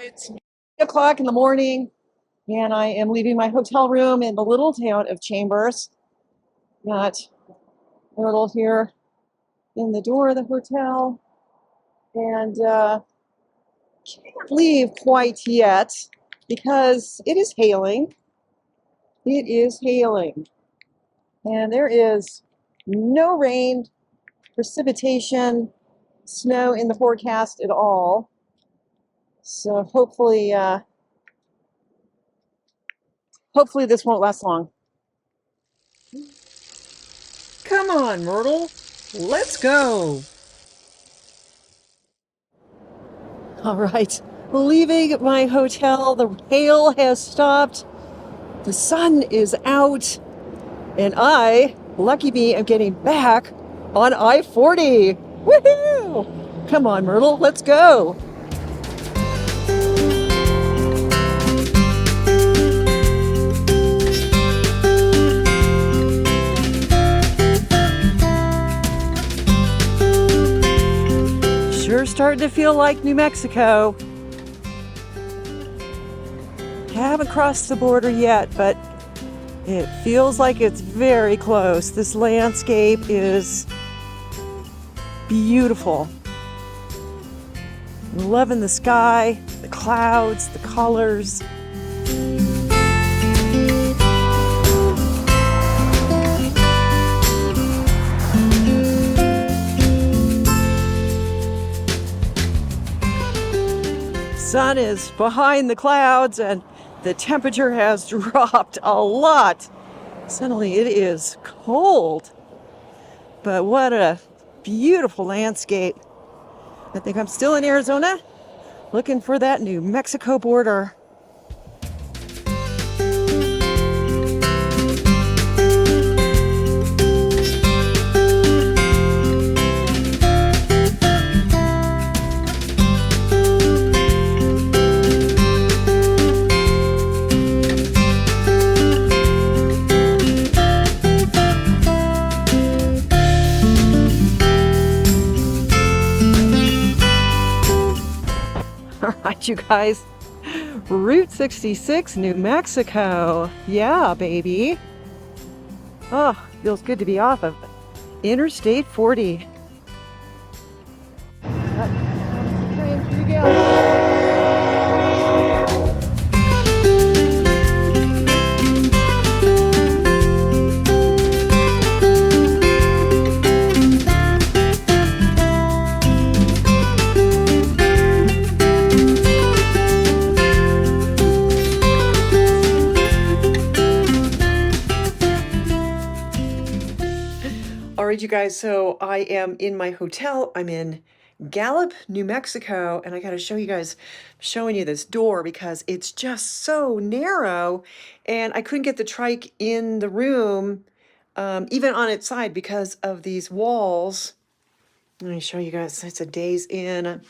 It's 8 o'clock in the morning, and I am leaving my hotel room in the little town of Chambers. Got Myrtle here in the door of the hotel, and can't leave quite yet because it is hailing. It is hailing, and there is no rain, precipitation, snow in the forecast at all. So hopefully this won't last long. Come on, Myrtle. Let's go. All right, leaving my hotel, the hail has stopped, the sun is out, and I, lucky me, am getting back on I-40. Woohoo! Come on, Myrtle, let's go. Sure starting to feel like New Mexico. Haven't crossed the border yet, but it feels like it's very close. This landscape is beautiful. I'm loving the sky, the clouds, the colors. Sun is behind the clouds and the temperature has dropped a lot. Suddenly it is cold, but what a beautiful landscape. I think I'm still in Arizona, looking for that New Mexico border. All right, you guys, Route 66, New Mexico. Yeah, baby. Oh, feels good to be off of Interstate 40. Train through Gallup. All right, you guys, so I am in my hotel. I'm in Gallup, New Mexico, and I got to show you guys, showing you this door because it's just so narrow, and I couldn't get the trike in the room, even on its side because of these walls. Let me show you guys. It's a days in.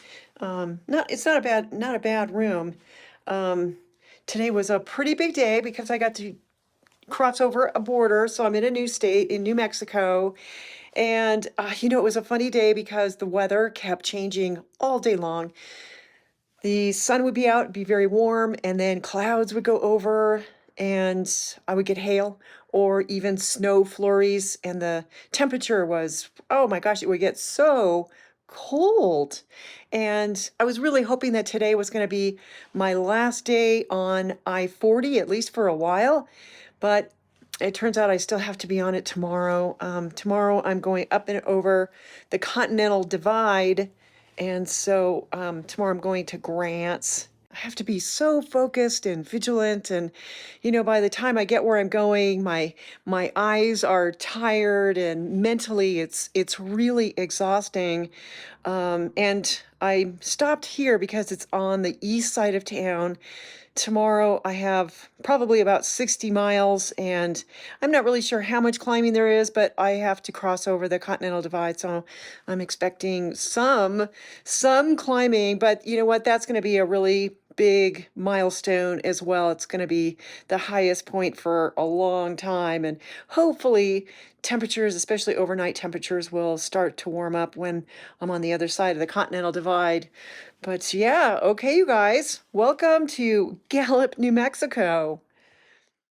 It's not a bad room. Today was a pretty big day because I got to cross over a border. So I'm in a new state in New Mexico. And, it was a funny day because the weather kept changing all day long. The sun would be out, it'd be very warm, and then clouds would go over, and I would get hail or even snow flurries. And the temperature was, oh my gosh, it would get so cold. And I was really hoping that today was going to be my last day on I-40, at least for a while. But it turns out I still have to be on it tomorrow. Tomorrow I'm going up and over the Continental Divide. And so tomorrow I'm going to Grants. I have to be so focused and vigilant. And, by the time I get where I'm going, my eyes are tired and mentally it's really exhausting. And I stopped here because it's on the east side of town. Tomorrow I have probably about 60 miles, and I'm not really sure how much climbing there is, but I have to cross over the Continental Divide, so I'm expecting some climbing. But you know what? That's going to be a really big milestone as well. It's going to be the highest point for a long time, and hopefully temperatures, especially overnight temperatures, will start to warm up when I'm on the other side of the Continental Divide. But yeah, okay, you guys, welcome to Gallup, New Mexico.